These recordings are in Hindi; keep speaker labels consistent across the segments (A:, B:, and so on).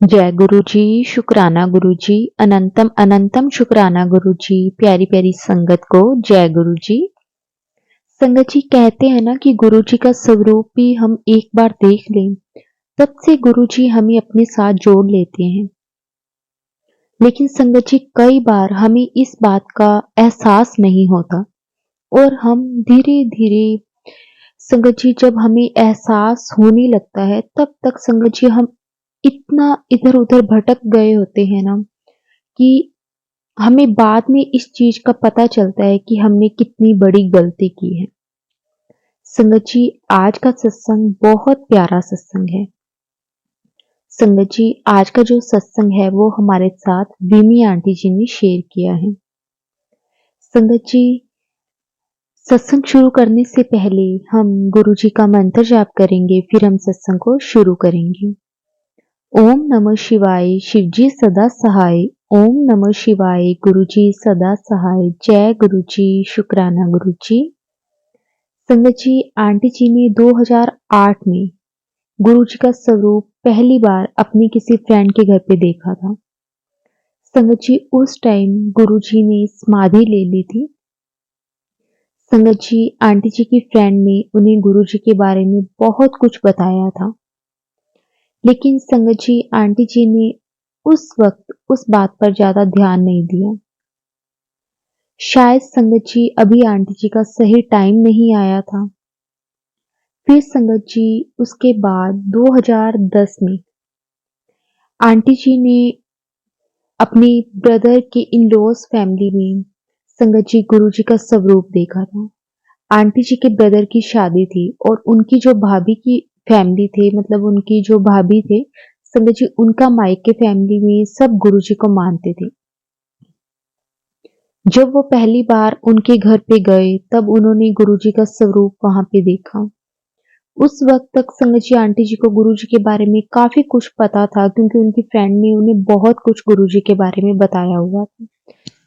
A: जय गुरु जी, शुक्राना गुरु जी, अनंतम अनंतम शुक्राना गुरु जी, प्यारी प्यारी संगत को जय गुरु जी। संगत जी कहते हैं ना कि गुरु जी का स्वरूप भी हम एक बार देख लें, तब से गुरु जी हमें अपने साथ जोड़ लेते हैं। लेकिन संगत जी कई बार हमें इस बात का एहसास नहीं होता और हम धीरे धीरे संगत जी जब हमें एहसास होने लगता है तब तक संगत जी हम इतना इधर उधर भटक गए होते हैं ना कि हमें बाद में इस चीज का पता चलता है कि हमने कितनी बड़ी गलती की है। संगत जी आज का सत्संग बहुत प्यारा सत्संग है। संगत जी आज का जो सत्संग है वो हमारे साथ विमी आंटी जी ने शेयर किया है। संगत जी सत्संग शुरू करने से पहले हम गुरु जी का मंत्र जाप करेंगे, फिर हम सत्संग को शुरू करेंगे। ओम नमः शिवाय, शिवजी सदा सहाय। ओम नमः शिवाय, गुरुजी सदा सहाय। जय गुरुजी, शुक्राना गुरुजी। संगत जी आंटी जी ने 2008 में गुरुजी का स्वरूप पहली बार अपनी किसी फ्रेंड के घर पे देखा था। संगत जी उस टाइम गुरुजी ने समाधि ले ली थी। संगत जी आंटी जी की फ्रेंड ने उन्हें गुरुजी के बारे में बहुत कुछ बताया था, लेकिन संगत जी आंटी जी ने उस वक्त उस बात पर ज्यादा ध्यान नहीं दिया। शायद संगत जी अभी आंटी जी का सही टाइम नहीं आया था। फिर संगत जी उसके बाद 2010 में आंटी जी ने अपने ब्रदर के इन लॉज फैमिली में संगत जी गुरु जी का स्वरूप देखा था। आंटी जी के ब्रदर की शादी थी और उनकी जो भाभी की फैमिली थे, मतलब उनकी जो भाभी थे संगत जी, उनका मायके फैमिली में सब गुरु जी को मानते थे। जब वो पहली बार उनके घर पे गए तब उन्होंने गुरुजी का स्वरूप वहां पे देखा। उस वक्त तक संगत जी आंटी जी को गुरुजी के बारे में काफी कुछ पता था, क्योंकि उनकी फ्रेंड ने उन्हें बहुत कुछ गुरुजी के बारे में बताया हुआ था।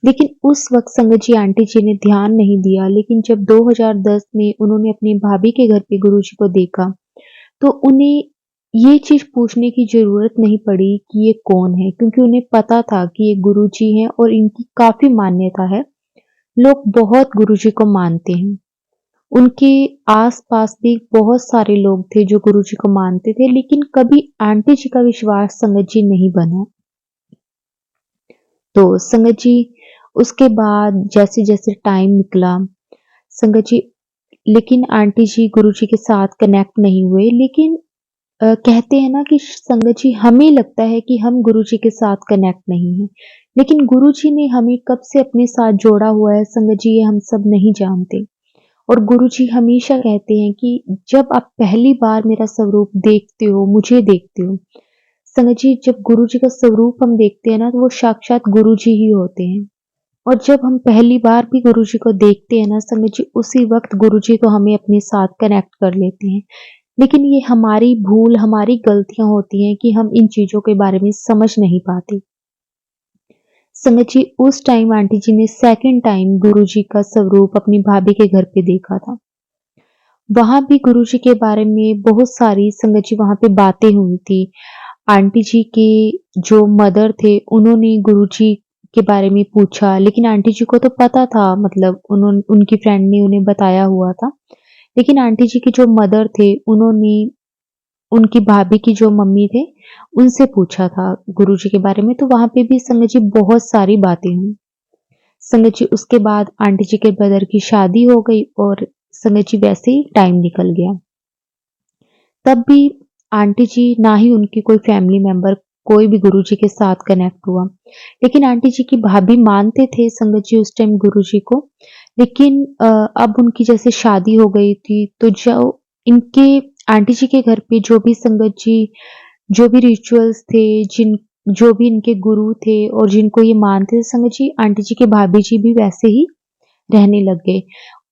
A: लेकिन उस वक्त संगत जी आंटी जी ने ध्यान नहीं दिया। लेकिन जब 2010 में उन्होंने अपनी भाभी के घर पे गुरुजी को देखा तो उन्हें ये चीज पूछने की जरूरत नहीं पड़ी कि ये कौन है, क्योंकि उन्हें पता था कि ये गुरुजी हैं और इनकी काफी मान्यता है। लोग बहुत गुरुजी को मानते हैं। उनके आस-पास भी बहुत सारे लोग थे जो गुरुजी को मानते थे, लेकिन कभी आंटी जी का विश्वास संगत जी नहीं बना। तो संगत जी उसके बाद जैसे-जैसे टाइम निकला संगत जी, लेकिन आंटी जी गुरुजी के साथ कनेक्ट नहीं हुए। लेकिन कहते हैं ना कि संगत जी हमें लगता है कि हम गुरुजी के साथ कनेक्ट नहीं हैं, लेकिन गुरुजी ने हमें कब से अपने साथ जोड़ा हुआ है संगत जी, ये हम सब नहीं जानते। और गुरुजी हमेशा कहते हैं कि जब आप पहली बार मेरा स्वरूप देखते हो, मुझे देखते हो संगत जी, जब गुरुजी का स्वरूप हम देखते हैं ना तो वो साक्षात गुरुजी ही होते हैं। और जब हम पहली बार भी गुरुजी को देखते हैं ना संगत जी, उसी वक्त गुरुजी को हमें अपने साथ कनेक्ट कर लेते हैं। लेकिन ये हमारी भूल, हमारी गलतियां होती हैं कि हम इन चीजों के बारे में समझ नहीं पाते। संगत जी उस टाइम आंटी जी ने सेकंड टाइम गुरुजी का स्वरूप अपनी भाभी के घर पे देखा था। वहां भी गुरुजी के बारे में बहुत सारी संगत जी वहां पे बातें हुई थी। आंटी जी के जो मदर थे उन्होंने गुरुजी के बारे में पूछा, लेकिन आंटी जी को तो पता था, मतलब उनकी फ्रेंड ने उन्हें बताया हुआ था। लेकिन आंटी जी के जो मदर थे उन्होंने उनकी भाभी की जो मम्मी थे उनसे पूछा था गुरुजी के बारे में, तो वहां पे भी संगत जी बहुत सारी बातें हुई। संगत जी उसके बाद आंटी जी के ब्रदर की शादी हो गई और संगत जी वैसे ही टाइम निकल गया। तब भी आंटी जी ना ही उनकी कोई फैमिली मेंबर कोई भी गुरुजी के साथ कनेक्ट हुआ। लेकिन आंटी जी की भाभी मानते थे संगत जी उस टाइम गुरुजी को। लेकिन अब उनकी जैसे शादी हो गई थी तो जो इनके आंटी जी के घर पे जो भी संगत जी जो भी रिचुअल्स थे, जिन जो भी इनके गुरु थे और जिनको ये मानते थे संगत जी, आंटी जी के भाभी जी भी वैसे ही रहने लग गए।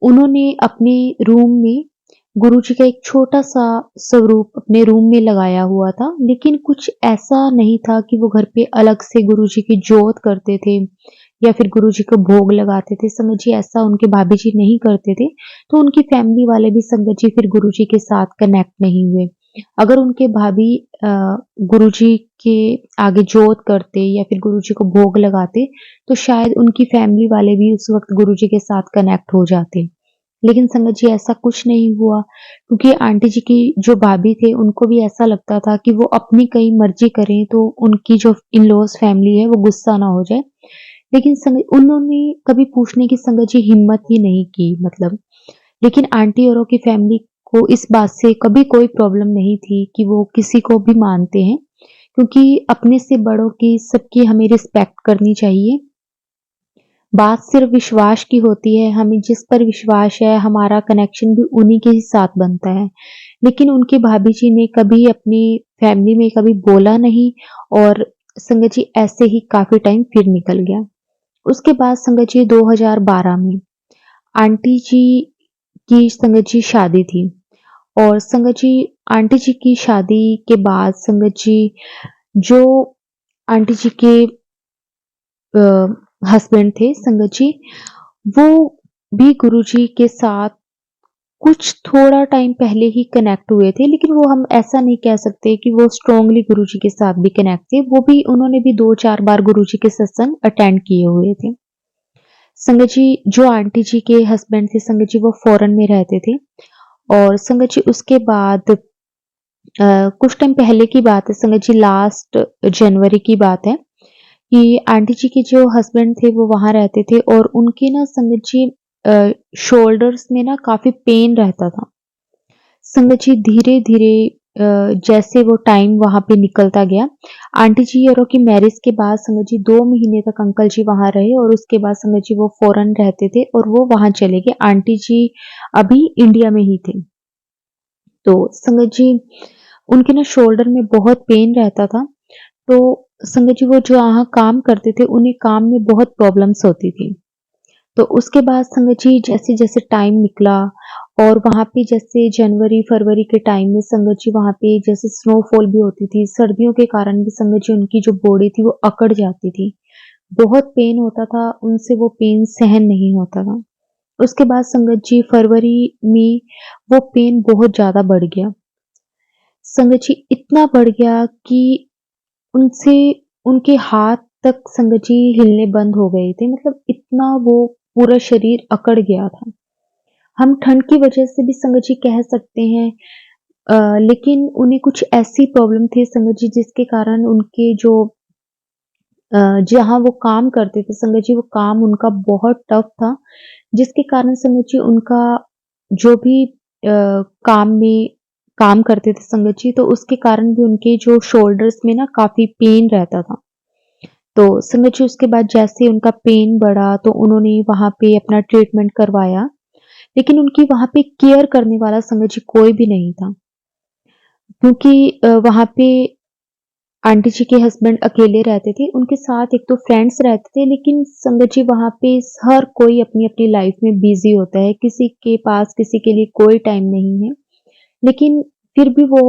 A: उन्होंने अपने रूम में गुरुजी का एक छोटा-सा स्वरूप अपने रूम में लगाया हुआ था, लेकिन कुछ ऐसा नहीं था कि वो घर पे अलग से गुरुजी की जोत करते थे या फिर गुरुजी को भोग लगाते थे। संगत जी ऐसा उनके भाभी जी नहीं करते थे, तो उनकी फैमिली वाले भी संगत जी फिर गुरुजी के साथ कनेक्ट नहीं हुए। अगर उनके भाभी गुरुजी के आगे जोत करते या फिर गुरुजी को भोग लगाते, तो शायद उनकी फैमिली वाले भी उस वक़्त गुरुजी के साथ कनेक्ट हो जाते। लेकिन संगत जी ऐसा कुछ नहीं हुआ, क्योंकि आंटी जी की जो भाभी थे उनको भी ऐसा लगता था कि वो अपनी कहीं मर्ज़ी करें तो उनकी जो इन-लॉज़ फैमिली है वो गुस्सा ना हो जाए। लेकिन उन्होंने कभी पूछने की संगत जी हिम्मत ही नहीं की मतलब। लेकिन आंटी औरों की फैमिली को इस बात से कभी कोई प्रॉब्लम नहीं थी कि वो किसी को भी मानते हैं, क्योंकि अपने से बड़ों की सबकी हमें रिस्पेक्ट करनी चाहिए। बात सिर्फ विश्वास की होती है, हमें जिस पर विश्वास है, हमारा कनेक्शन भी उन्हीं के ही साथ बनता है। लेकिन उनकी भाभी जी ने कभी अपनी फैमिली में कभी बोला नहीं, और संगत जी ऐसे ही काफ़ी टाइम फिर निकल गया। उसके बाद संगत जी 2012 में आंटी जी की संगत जी शादी थी, और संगत जी आंटी जी की शादी के बाद संगत जी जो आंटी जी के हस्बैंड थे संगत जी, वो भी गुरुजी के साथ कुछ थोड़ा टाइम पहले ही कनेक्ट हुए थे, लेकिन वो हम ऐसा नहीं कह सकते कि वो स्ट्रांगली गुरुजी के साथ भी कनेक्ट थे। उन्होंने भी 2-4 बार गुरुजी के सत्संग अटेंड किए हुए थे। संगत जी जो आंटी जी के हस्बैंड थे संगत जी वो फॉरेन में रहते थे, और संगत जी उसके बाद कुछ टाइम पहले की बात है, संगत जी लास्ट जनवरी की बात है कि आंटी जी के जो हस्बैंड थे वो वहाँ रहते थे, और उनके ना संगत जी शोल्डर्स में ना काफ़ी पेन रहता था। संगत जी धीरे-धीरे जैसे वो टाइम वहाँ पे निकलता गया, आंटी जी औरों की मैरिज के बाद संगत जी 2 महीने तक अंकल जी वहाँ रहे, और उसके बाद संगत जी वो फॉरेन रहते थे और वो वहाँ चले गए। आंटी जी अभी इंडिया में ही थे। तो संगत जी उनके ना शोल्डर में बहुत पेन रहता था, तो संगत जी वो जो यहाँ काम करते थे, उन्हें काम में बहुत प्रॉब्लम्स होती थी। तो उसके बाद संगत जी जैसे-जैसे टाइम निकला, और वहाँ पे जैसे जनवरी-फरवरी के टाइम में संगत जी वहाँ पे जैसे स्नोफॉल भी होती थी, सर्दियों के कारण भी संगत जी उनकी जो बॉडी थी वो अकड़ जाती थी। बहुत पेन होता था, उनसे वो पेन सहन नहीं होता था। उसके बाद संगत जी फरवरी में वो पेन बहुत ज़्यादा बढ़ गया। संगत जी इतना बढ़ गया कि उनसे उनके हाथ तक संगत जी हिलने बंद हो गए थे, मतलब इतना वो पूरा शरीर अकड़ गया था। हम ठंड की वजह से भी संगत जी कह सकते हैं, लेकिन उन्हें कुछ ऐसी प्रॉब्लम थी संगत जी जिसके कारण उनके जो जहाँ वो काम करते थे संगत जी, वो काम उनका बहुत टफ था, जिसके कारण संगत जी उनका जो भी काम में काम करते थे संगत जी, तो उसके कारण भी उनके जो शोल्डर्स में ना काफ़ी पेन रहता था। तो संगत जी उसके बाद जैसे उनका पेन बढ़ा, तो उन्होंने वहाँ पे अपना ट्रीटमेंट करवाया, लेकिन उनकी वहाँ पे केयर करने वाला संगत जी कोई भी नहीं था। क्योंकि वहाँ पे आंटी जी के हस्बैंड अकेले रहते थे, उनके साथ एक तो फ्रेंड्स रहते थे, लेकिन संगत जी वहाँ पे हर कोई अपनी-अपनी लाइफ में बिज़ी होता है, किसी के पास किसी के लिए कोई टाइम नहीं है। लेकिन फिर भी वो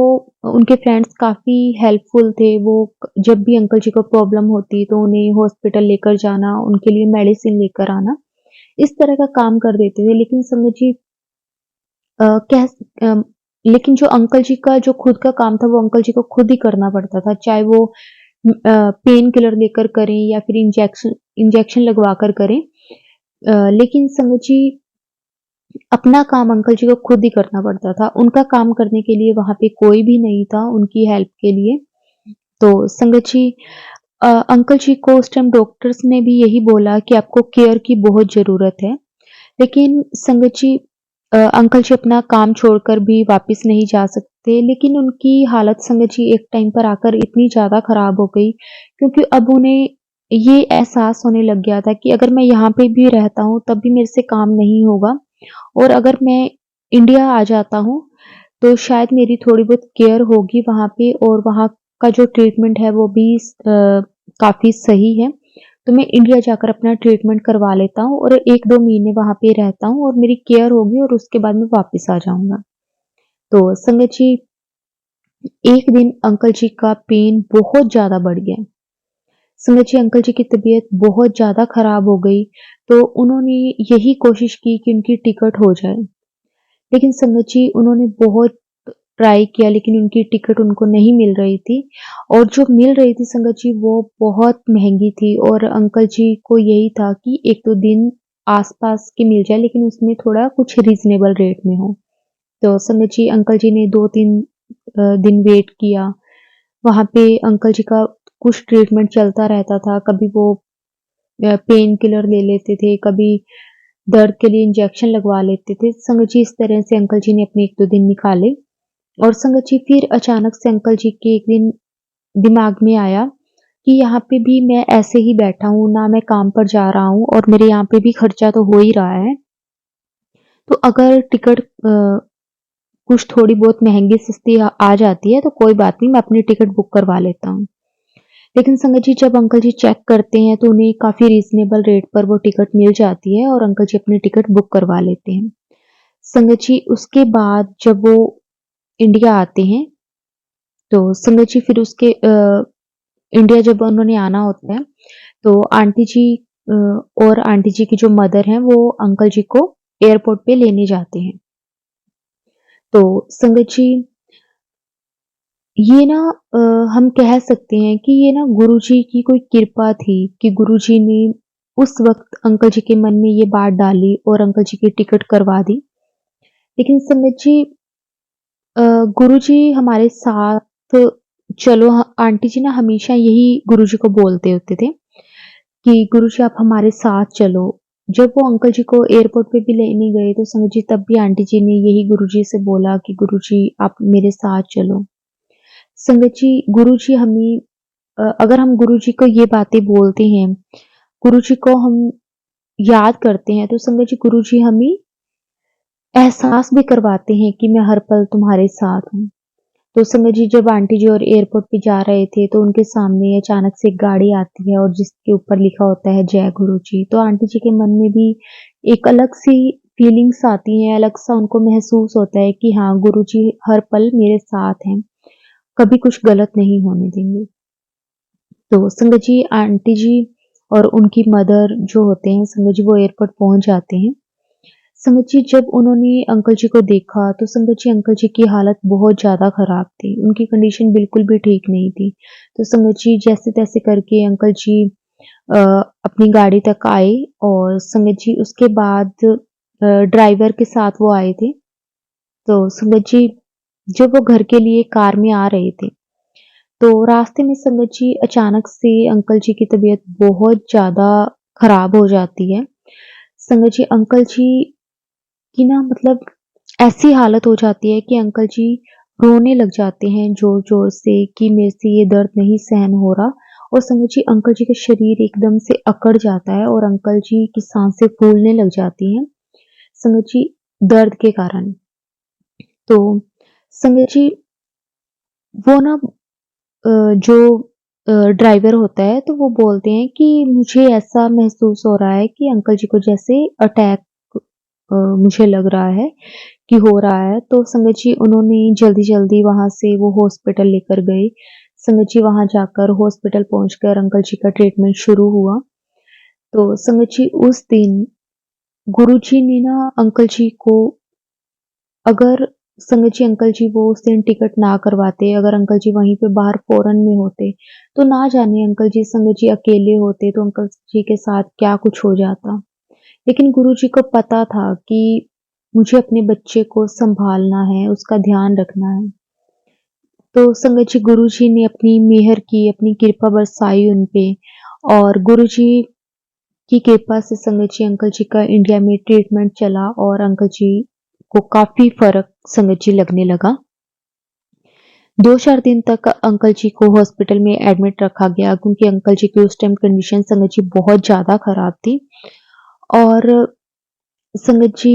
A: उनके फ्रेंड्स काफ़ी हेल्पफुल थे, वो जब भी अंकल जी को प्रॉब्लम होती तो उन्हें हॉस्पिटल लेकर जाना, उनके लिए मेडिसिन लेकर आना, इस तरह का काम कर देते थे। लेकिन संगत जी अ, कह अ, लेकिन जो अंकल जी का जो खुद का काम था, वो अंकल जी को खुद ही करना पड़ता था, चाहे वो पेन किलर लेकर करें या फिर इंजेक्शन इंजेक्शन लगवा कर करें। लेकिन संगत जी अपना काम अंकल जी को खुद ही करना पड़ता था। उनका काम करने के लिए वहाँ पे कोई भी नहीं था उनकी हेल्प के लिए। तो संगत जी अंकल जी को उस टाइम डॉक्टर्स ने भी यही बोला कि आपको केयर की बहुत ज़रूरत है। लेकिन संगत जी अंकल जी अपना काम छोड़कर भी वापस नहीं जा सकते, लेकिन उनकी हालत संगत जी एक टाइम पर आकर इतनी ज़्यादा खराब हो गई, क्योंकि अब उन्हें ये एहसास होने लग गया था कि अगर मैं यहाँ पे भी रहता हूँ, तब भी मेरे से काम नहीं होगा, और अगर मैं इंडिया आ जाता हूँ, तो शायद मेरी थोड़ी बहुत केयर होगी वहाँ पे, और वहाँ का जो ट्रीटमेंट है वो भी काफ़ी सही है। तो मैं इंडिया जाकर अपना ट्रीटमेंट करवा लेता हूँ और 1-2 महीने वहाँ पे रहता हूँ और मेरी केयर होगी, और उसके बाद मैं वापस आ जाऊँगा। तो संगत जी एक दिन अंकल जी का पेन बहुत ज़्यादा बढ़ गया। संगत जी अंकल जी की तबीयत बहुत ज़्यादा खराब हो गई, तो उन्होंने यही कोशिश की कि उनकी टिकट हो जाए। लेकिन संगत जी उन्होंने बहुत ट्राई किया लेकिन उनकी टिकट उनको नहीं मिल रही थी और जो मिल रही थी संगत जी वो बहुत महँगी थी और अंकल जी को यही था कि 1-2 दिन आस-पास की मिल जाए लेकिन उसमें थोड़ा कुछ रीज़नेबल रेट में हो। तो संगत जी अंकल जी ने 2-3 दिन वेट किया। वहाँ पे अंकल जी का कुछ ट्रीटमेंट चलता रहता था, कभी वो पेन किलर ले लेते थे, कभी दर्द के लिए इंजेक्शन लगवा लेते थे। संगत जी इस तरह से अंकल जी ने अपने 1-2 दिन निकाले और संगत जी फिर अचानक से अंकल जी के एक दिन दिमाग में आया कि यहाँ पे भी मैं ऐसे ही बैठा हूँ, ना मैं काम पर जा रहा हूँ और मेरे यहाँ पे भी खर्चा तो हो ही रहा है। तो अगर टिकट कुछ थोड़ी बहुत महँगी-सस्ती आ जाती है तो कोई बात नहीं, मैं अपनी टिकट बुक करवा लेता हूँ। लेकिन संगत जी जब अंकल जी चेक करते हैं तो उन्हें काफ़ी रीज़नेबल रेट पर वो टिकट मिल जाती है और अंकल जी अपनी टिकट बुक करवा लेते हैं। संगत जी उसके बाद जब वो इंडिया आते हैं, तो संगत जी फिर इंडिया जब उन्होंने आना होता है, तो आंटी जी अ, और आंटी जी की जो मदर हैं वो अंकल जी को एयरपोर्ट पे लेने जाते हैं। तो संगत जी ये ना हम कह सकते हैं कि ये ना गुरुजी की कोई कृपा थी कि गुरुजी ने उस वक़्त अंकल जी के मन में ये बात डाली और अंकल जी की टिकट करवा दी। लेकिन संगत जी अ, गुरुजी हमारे साथ चलो आंटी जी ना हमेशा यही गुरुजी को बोलते होते थे कि गुरुजी आप हमारे साथ चलो। जब वो अंकल जी को एयरपोर्ट पे भी लेने गए तो संगत जी तब भी आंटी जी ने यही गुरुजी से बोला कि गुरुजी आप मेरे साथ चलो। संगत जी गुरुजी हमें अगर हम गुरुजी को ये बातें बोलते हैं, गुरुजी को हम याद करते हैं, तो संगत जी गुरुजी हमें एहसास भी करवाते हैं कि मैं हर पल तुम्हारे साथ हूँ। तो संगत जी जब आंटी जी और एयरपोर्ट पे जा रहे थे, तो उनके सामने अचानक से एक गाड़ी आती है और जिसके ऊपर लिखा होता है जय गुरुजी। तो आंटी जी के मन में भी एक अलग-सी फीलिंग्स आती हैं, अलग-सा उनको महसूस होता है कि हाँ, गुरुजी हर पल मेरे साथ हैं, कभी कुछ गलत नहीं होने देंगे। तो संगत जी आंटी जी और उनकी मदर जो होते हैं संगत जी वो एयरपोर्ट पहुँच जाते हैं। संगत जी जब उन्होंने अंकल जी को देखा तो संगत जी अंकल जी की हालत बहुत ज़्यादा ख़राब थी। उनकी कंडीशन बिल्कुल भी ठीक नहीं थी। तो संगत जी जैसे-तैसे करके अंकल जी अ, अपनी गाड़ी तक आए और संगत जी उसके बाद ड्राइवर के साथ वो आए थे। तो संगत जी जब वो घर के लिए कार में आ रहे थे तो रास्ते में संगत जी अचानक से अंकल जी की तबीयत बहुत ज़्यादा खराब हो जाती है। संगत जी अंकल जी की ना मतलब ऐसी हालत हो जाती है कि अंकल जी रोने लग जाते हैं ज़ोर-ज़ोर से कि मेरे से ये दर्द नहीं सहन हो रहा और संगत जी अंकल जी का शरीर एकदम से अकड़ जाता है और अंकल जी की साँसें फूलने लग जाती हैं, संगत जी दर्द के कारण। तो संगत जी वो ना जो ड्राइवर होता है तो वो बोलते हैं कि मुझे ऐसा महसूस हो रहा है कि अंकल जी को जैसे अटैक मुझे लग रहा है कि हो रहा है। तो संगत जी उन्होंने जल्दी-जल्दी वहाँ से वो हॉस्पिटल लेकर गए। संगत जी वहाँ जाकर हॉस्पिटल पहुँचकर अंकल जी का ट्रीटमेंट शुरू हुआ। तो संगत जी उस दिन गुरुजी ने ना अंकल जी को अगर संगत जी अंकल जी वो उस दिन टिकट ना करवाते, अगर अंकल जी वहीं पे बाहर फ़ॉरेन में होते, तो ना जाने अंकल जी संगत जी अकेले होते तो अंकल जी के साथ क्या कुछ हो जाता। लेकिन गुरुजी को पता था कि मुझे अपने बच्चे को सँभालना है, उसका ध्यान रखना है। तो संगत जी गुरुजी ने अपनी मेहर की, अपनी कृपा बरसाई उन पे और गुरुजी की कृपा से संगत जी अंकल जी का इंडिया में ट्रीटमेंट चला और अंकल जी को काफ़ी फ़र्क संगत जी लगने लगा। 2-4 दिन तक अंकल जी को हॉस्पिटल में एडमिट रखा गया क्योंकि अंकल जी की उस टाइम कंडीशन संगत जी बहुत ज़्यादा ख़राब थी और संगत जी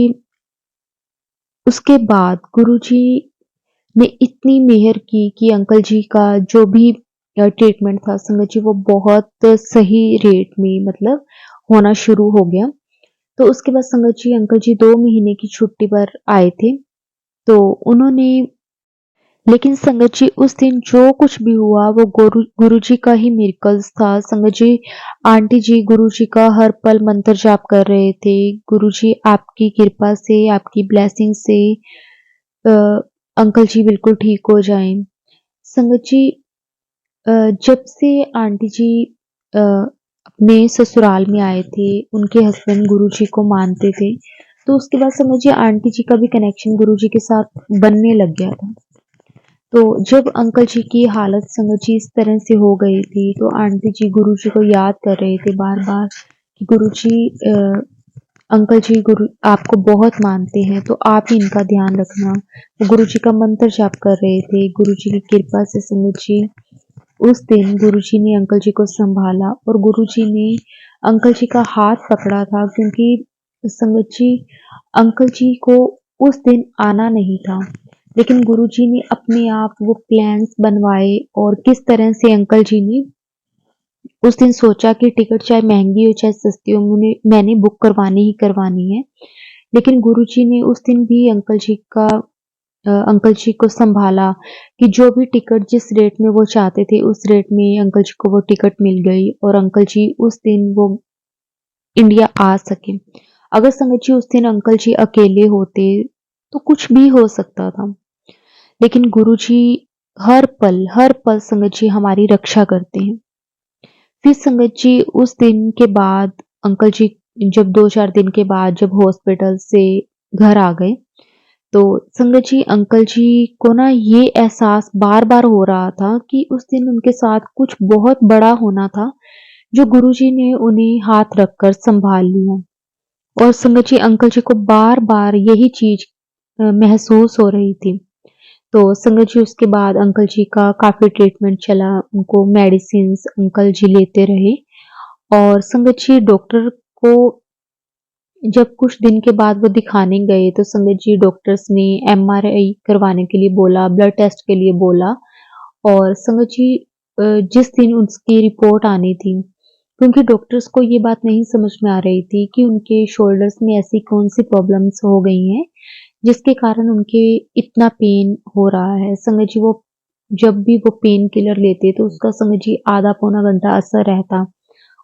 A: उसके बाद गुरुजी ने इतनी मेहर की कि अंकल जी का जो भी ट्रीटमेंट था संगत जी वो बहुत सही रेट में मतलब होना शुरू हो गया। तो उसके बाद संगत जी अंकल जी 2 महीने की छुट्टी पर आए थे। तो उन्होंने लेकिन संगत जी उस दिन जो कुछ भी हुआ वो गुरुजी का ही मिरेकल्स था। संगत जी आंटी जी गुरुजी का हर पल मंत्र जाप कर रहे थे। गुरुजी आपकी कृपा से, आपकी ब्लेसिंग से अंकल जी बिल्कुल ठीक हो जाएँ। संगत जी जब से आंटी जी अ, अपने ससुराल में आए थे, उनके हस्बैंड गुरुजी को मानते थे, तो उसके बाद समझिए आंटी जी का भी कनेक्शन गुरुजी के साथ बनने लग गया था। तो जब अंकल जी की हालत संगत जी इस तरह से हो गई थी, तो आंटी जी गुरुजी को याद कर रहे थे बार-बार कि गुरुजी अंकल जी गुरु आपको बहुत मानते हैं, तो आप ही इनका ध्यान रखना। वो गुरुजी का मंत्र जाप कर रहे थे, गुरुजी की कृपा से संगत जी उस दिन गुरुजी ने अंकल जी को सँभाला और गुरुजी ने अंकल जी का हाथ पकड़ा था क्योंकि संगत जी अंकल जी को उस दिन आना नहीं था। लेकिन गुरुजी ने अपने आप वो प्लान्स बनवाए और किस तरह से अंकल जी ने उस दिन सोचा कि टिकट चाहे महँगी हो चाहे सस्ती हो मैंने बुक करवानी ही करवानी है। लेकिन गुरुजी ने उस दिन भी अंकल जी को सँभाला कि जो भी टिकट जिस रेट में वो चाहते थे, उस रेट में अंकल जी को वो टिकट मिल गई और अंकल जी उस दिन वो इंडिया आ सके। अगर संगत जी उस दिन अंकल जी अकेले होते, तो कुछ भी हो सकता था। लेकिन गुरुजी हर पल संगत जी हमारी रक्षा करते हैं। फिर संगत जी उस दिन के बाद अंकल जी जब 2-4 दिन के बाद जब हॉस्पिटल से घर आ गए, तो संगत जी अंकल जी को ना ये एहसास बार-बार हो रहा था कि उस दिन उनके साथ कुछ बहुत बड़ा होना था, जो गुरुजी ने उन्हें हाथ रखकर सँभाल लिया। और संगत जी अंकल जी को बार-बार यही चीज़ महसूस हो रही थी। तो संगत जी उसके बाद अंकल जी का काफ़ी ट्रीटमेंट चला, उनको मेडिसिन्स अंकल जी लेते रहे और संगत जी डॉक्टर को जब कुछ दिन के बाद वो दिखाने गए तो संगत जी डॉक्टर्स ने एमआरआई करवाने के लिए बोला, ब्लड टेस्ट के लिए बोला और संगत जी जिस दिन उसकी रिपोर्ट आनी थी, क्योंकि डॉक्टर्स को ये बात नहीं समझ में आ रही थी कि उनके शोल्डर्स में ऐसी कौन-सी प्रॉब्लम्स हो गई हैं, जिसके कारण उनके इतना पेन हो रहा है। संगत जी वो जब भी वो पेन किलर लेते तो उसका संगत जी आधा पौना घंटा असर रहता।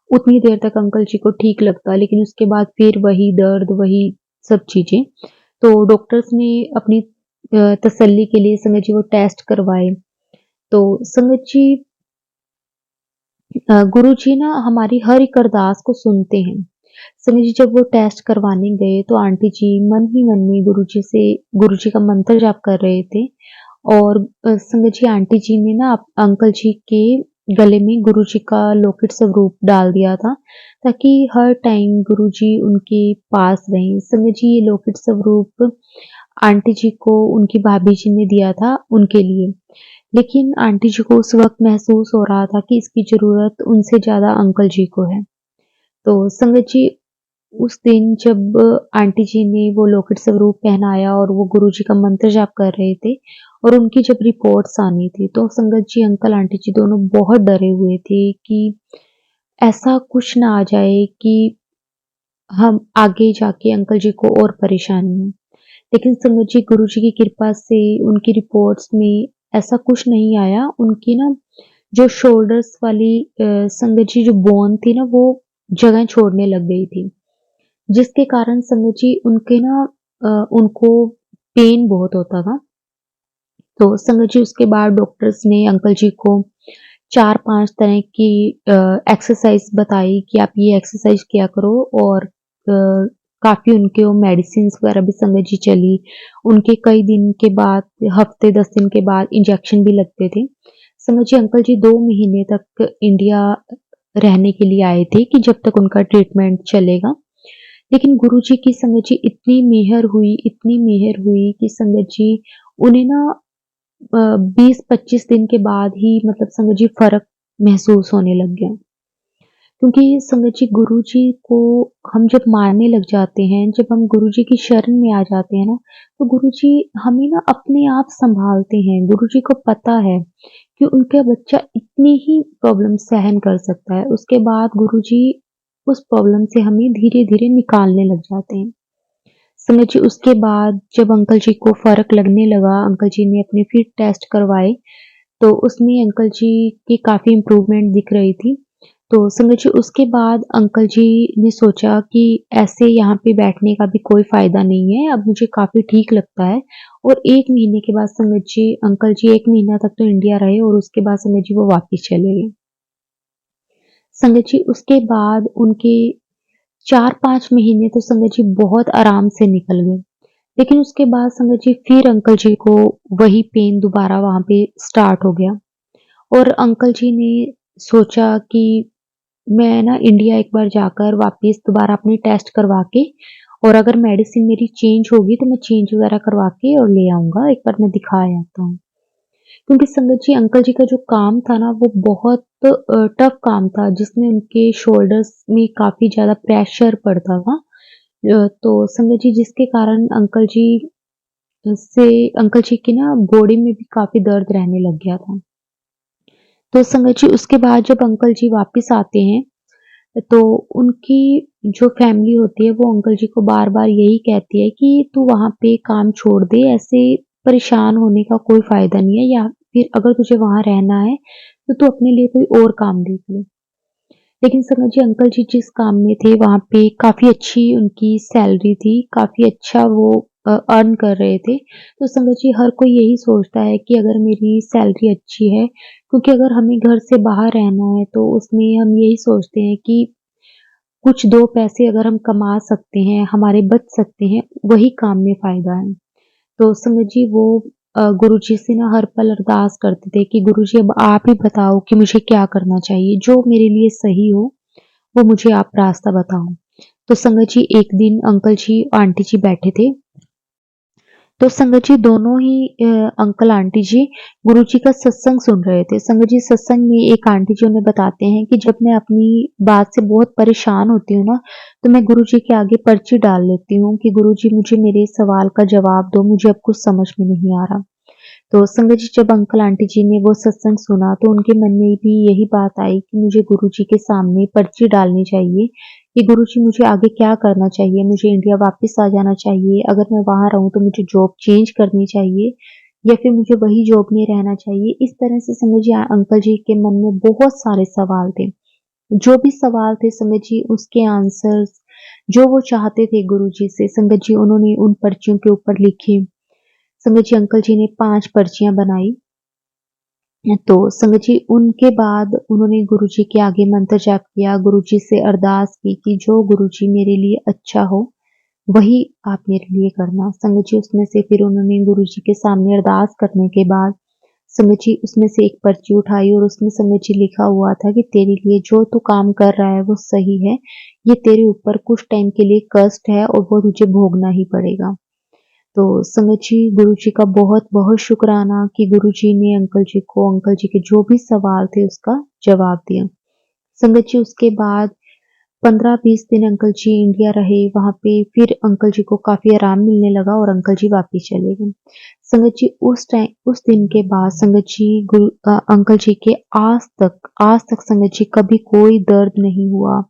A: उतनी देर तक अंकल जी को ठीक लगता, लेकिन उसके बाद फिर वही दर्द, वही सब चीज़ें। तो डॉक्टर्स ने अपनी तसल्ली के लिए संगत जी वो टेस्ट करवाए। तो संगत जी गुरुजी ना हमारी हर एक अरदास को सुनते हैं। संगत जी जब वो टेस्ट करवाने गए तो आंटी जी मन ही मन में गुरुजी का मंत्र जाप कर रहे थे और संगत जी आंटी जी ने ना अंकल जी के गले में गुरुजी का लॉकेट स्वरूप डाल दिया था, ताकि हर टाइम गुरुजी उनके पास रहें। संगत जी ये लॉकेट स्वरूप आंटी जी को उनकी भाभी जी ने दिया था उनके लिए। लेकिन आंटी जी को उस वक़्त महसूस हो रहा था कि इसकी ज़रूरत उनसे ज़्यादा अंकल जी को है। तो संगत जी उस दिन जब आंटी जी ने वो लॉकेट स्वरूप पहनाया और वो गुरुजी का मंत्र जाप कर रहे थे और उनकी जब रिपोर्ट्स आनी थी, तो संगत जी, अंकल आंटी जी दोनों बहुत डरे हुए थे कि ऐसा कुछ ना आ जाए कि हम आगे जाके अंकल जी को और परेशानी हो। लेकिन संगत जी गुरुजी की कृपा से उनकी रिपोर्ट्स में ऐसा कुछ नहीं आया। उनकी ना जो शोल्डर्स वाली संगत जी जो बोन थी ना वो जगह छोड़ने लग गई थी। जिसके कारण संगत जी उनको पेन बहुत होता था। तो संगत जी उसके बाद डॉक्टर्स ने अंकल जी को 4-5 तरह की एक्सरसाइज़ बताई कि आप ये एक्सरसाइज़ किया करो और काफ़ी उनके वो मेडिसिन्स वगैरह भी संगत जी चली। उनके कई दिन के बाद हफ़्ते 10 दिन के बाद इंजेक्शन भी लगते थे। संगत जी अंकल जी 2 महीने तक इंडिया रहने के लिए आए थे कि जब तक उनका ट्रीटमेंट चलेगा। लेकिन गुरुजी की संगत जी इतनी मेहर हुई कि संगत जी उन्हें ना 20-25 दिन के बाद ही मतलब संगत जी फ़र्क महसूस होने लग गया। क्योंकि संगत जी गुरुजी को हम जब मानने लग जाते हैं, जब हम गुरुजी की शरण में आ जाते हैं ना, तो गुरुजी हमें ना अपने आप सँभालते हैं। गुरुजी को पता है कि उनका बच्चा इतनी ही प्रॉब्लम सहन कर सकता है। उसके बाद गुरुजी उस प्रॉब्लम से हमें धीरे-धीरे निकालने लग जाते हैं। समझिए उसके बाद जब अंकल जी को फ़र्क लगने लगा, अंकल जी ने अपने फिर टेस्ट करवाए, तो उसमें अंकल जी की काफ़ी इम्प्रूवमेंट दिख रही थी। तो संगत जी उसके बाद अंकल जी ने सोचा कि ऐसे यहाँ पे बैठने का भी कोई फ़ायदा नहीं है, अब मुझे काफ़ी ठीक लगता है और 1 महीने के बाद संगत जी अंकल जी 1 महीना तक तो इंडिया रहे और उसके बाद संगत जी वो वापिस चले गए। संगत जी उसके बाद उनके 4-5 महीने तो संगत जी बहुत आराम से निकल गए। लेकिन उसके बाद संगत जी फिर अंकल जी को वही पेन दोबारा वहाँ पे स्टार्ट हो गया और अंकल जी ने सोचा कि मैं ना इंडिया एक बार जाकर वापस दोबारा अपने टेस्ट करवा के और अगर मेडिसिन मेरी चेंज होगी तो मैं चेंज वगैरह करवा के और ले आऊँगा, एक बार मैं दिखा आता हूँ। क्योंकि संगत जी अंकल जी का जो काम था ना वो बहुत टफ काम था जिसमें उनके शोल्डर्स में काफ़ी ज़्यादा प्रेशर पड़ता था। तो संगत जी जिसके कारण अंकल जी की ना बॉडी में भी काफ़ी दर्द रहने लग गया था। तो संगत जी उसके बाद जब अंकल जी वापस आते हैं तो उनकी जो फैमिली होती है वो अंकल जी को बार-बार यही कहती है कि तू वहाँ पे काम छोड़ दे, ऐसे परेशान होने का कोई फ़ायदा नहीं है या फिर अगर तुझे वहाँ रहना है, तो तू अपने लिए कोई और काम देख ले। लेकिन समझिए अंकल जी जिस काम में थे वहाँ पे काफ़ी अच्छी उनकी सैलरी थी, काफ़ी अच्छा वो अर्न कर रहे थे। तो समझिए हर कोई यही सोचता है कि अगर मेरी सैलरी अच्छी है क्योंकि अगर हमें घर से बाहर रहना है तो उसमें हम यही सोचते हैं कि कुछ 2 पैसे अगर हम कमा सकते हैं, हमारे बच सकते हैं, वही काम में फ़ायदा है। तो संगत जी वो गुरुजी से ना हर पल अरदास करते थे कि गुरुजी अब आप ही बताओ कि मुझे क्या करना चाहिए? जो मेरे लिए सही हो, वो मुझे आप रास्ता बताओ। तो संगत जी एक दिन अंकल जी, आंटी जी बैठे थे तो संगत जी दोनों ही अंकल आंटी जी गुरुजी का सत्संग सुन रहे थे। संगत जी सत्संग में एक आंटी जी उन्हें बताते हैं कि जब मैं अपनी बात से बहुत परेशान होती हूँ ना, तो मैं गुरुजी के आगे पर्ची डाल लेती हूँ कि गुरुजी मुझे मेरे सवाल का जवाब दो, मुझे अब कुछ समझ में नहीं आ रहा। तो संगत जी जब अंकल आंटी जी ने वो सत्संग सुना तो उनके मन में भी यही बात आई कि मुझे गुरुजी के सामने पर्ची डालनी चाहिए कि गुरुजी मुझे आगे क्या करना चाहिए? मुझे इंडिया वापस आ जाना चाहिए? अगर मैं वहाँ रहूँ तो मुझे जॉब चेंज करनी चाहिए या फिर मुझे वही जॉब में रहना चाहिए? इस तरह से समझ जी अंकल जी के मन में बहुत सारे सवाल थे। जो भी सवाल थे समझ जी उसके आंसर्स जो वो चाहते थे गुरुजी से संगत जी उन्होंने उन पर्चियों के ऊपर लिखे। संगत जी अंकल जी ने 5 पर्चियाँ बनाई। तो संगत जी उनके बाद उन्होंने गुरुजी के आगे मंत्र जाप किया, गुरुजी से अरदास की कि जो गुरुजी मेरे लिए अच्छा हो, वही आप मेरे लिए करना। संगत जी उसमें से फिर उन्होंने गुरुजी के सामने अरदास करने के बाद संगत जी उसमें से एक पर्ची उठाई और उसमें संगत जी लिखा हुआ था कि तेरे लिए जो तू काम कर रहा है वो सही है। ये तेरे ऊपर कुछ टाइम के लिए कष्ट है और वो तुझे भोगना ही पड़ेगा। तो संगत जी गुरुजी का बहुत-बहुत शुक्राना कि गुरुजी ने अंकल जी के जो भी सवाल थे उसका जवाब दिया। संगत जी उसके बाद 15-20 दिन अंकल जी इंडिया रहे, वहाँ पे फिर अंकल जी को काफ़ी आराम मिलने लगा और अंकल जी वापिस चले गए। संगत जी उस दिन के बाद संगत जी अंकल जी के आज तक संगत जी कभी कोई दर्द नहीं हुआ।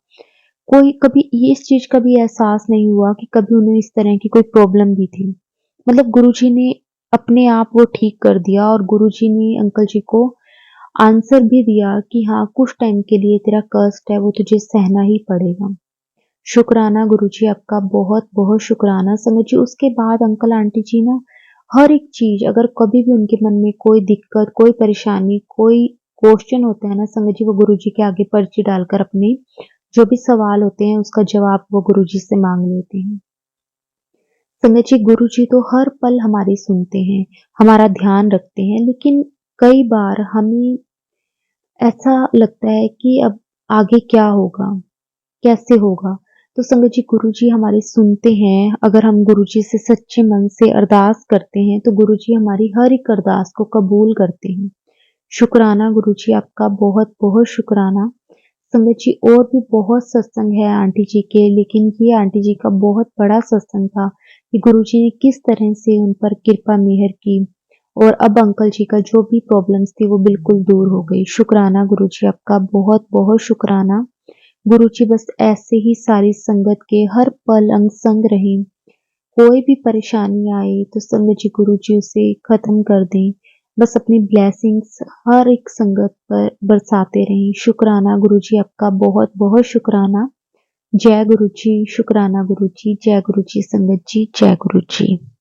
A: कोई कभी ये इस चीज़ का भी एहसास नहीं हुआ कि कभी उन्हें इस तरह की कोई प्रॉब्लम भी थी। मतलब गुरुजी ने अपने आप वो ठीक कर दिया और गुरुजी ने अंकल जी को आंसर भी दिया कि हाँ, कुछ टाइम के लिए तेरा कष्ट है वो तुझे सहना ही पड़ेगा। शुक्राना गुरुजी आपका बहुत-बहुत शुक्राना। समझिए उसके बाद अंकल आंटी जी ना हर एक चीज़ अगर कभी भी उनके मन में कोई दिक्कत, कोई परेशानी, कोई क्वेश्चन होता है ना समझिए वो गुरुजी के आगे पर्ची डालकर अपने जो भी सवाल होते हैं उसका जवाब वो गुरुजी से माँग लेते हैं। संगत जी गुरुजी तो हर पल हमारी सुनते हैं, हमारा ध्यान रखते हैं, लेकिन कई बार हमें ऐसा लगता है कि अब आगे क्या होगा? कैसे होगा? तो संगत जी गुरुजी हमारी सुनते हैं, अगर हम गुरुजी से सच्चे मन से अरदास करते हैं, तो गुरुजी हमारी हर एक अरदास को कबूल करते हैं। शुक्राना गुरुजी आपका बहुत-बहुत शुक्राना। संगत जी और भी बहुत सत्संग है आंटी जी के, लेकिन ये आंटी जी का बहुत बड़ा सत्संग था कि गुरुजी ने किस तरह से उन पर कृपा मेहर की और अब अंकल जी का जो भी प्रॉब्लम्स थी वो बिल्कुल दूर हो गई। शुक्राना गुरुजी आपका बहुत-बहुत शुक्राना। गुरुजी बस ऐसे ही सारी संगत के हर पल अंग संग रहें। कोई भी परेशानी आए तो संगत जी गुरुजी उसे खत्म कर दें। बस अपनी ब्लेसिंग्स हर एक संगत पर बरसाते रहें। शुक्राना गुरुजी, आपका बहुत-बहुत शुक्राना। जय गुरु जी, शुक्राना गुरु जी, जय गुरु जी संगत जी, जय गुरु जी।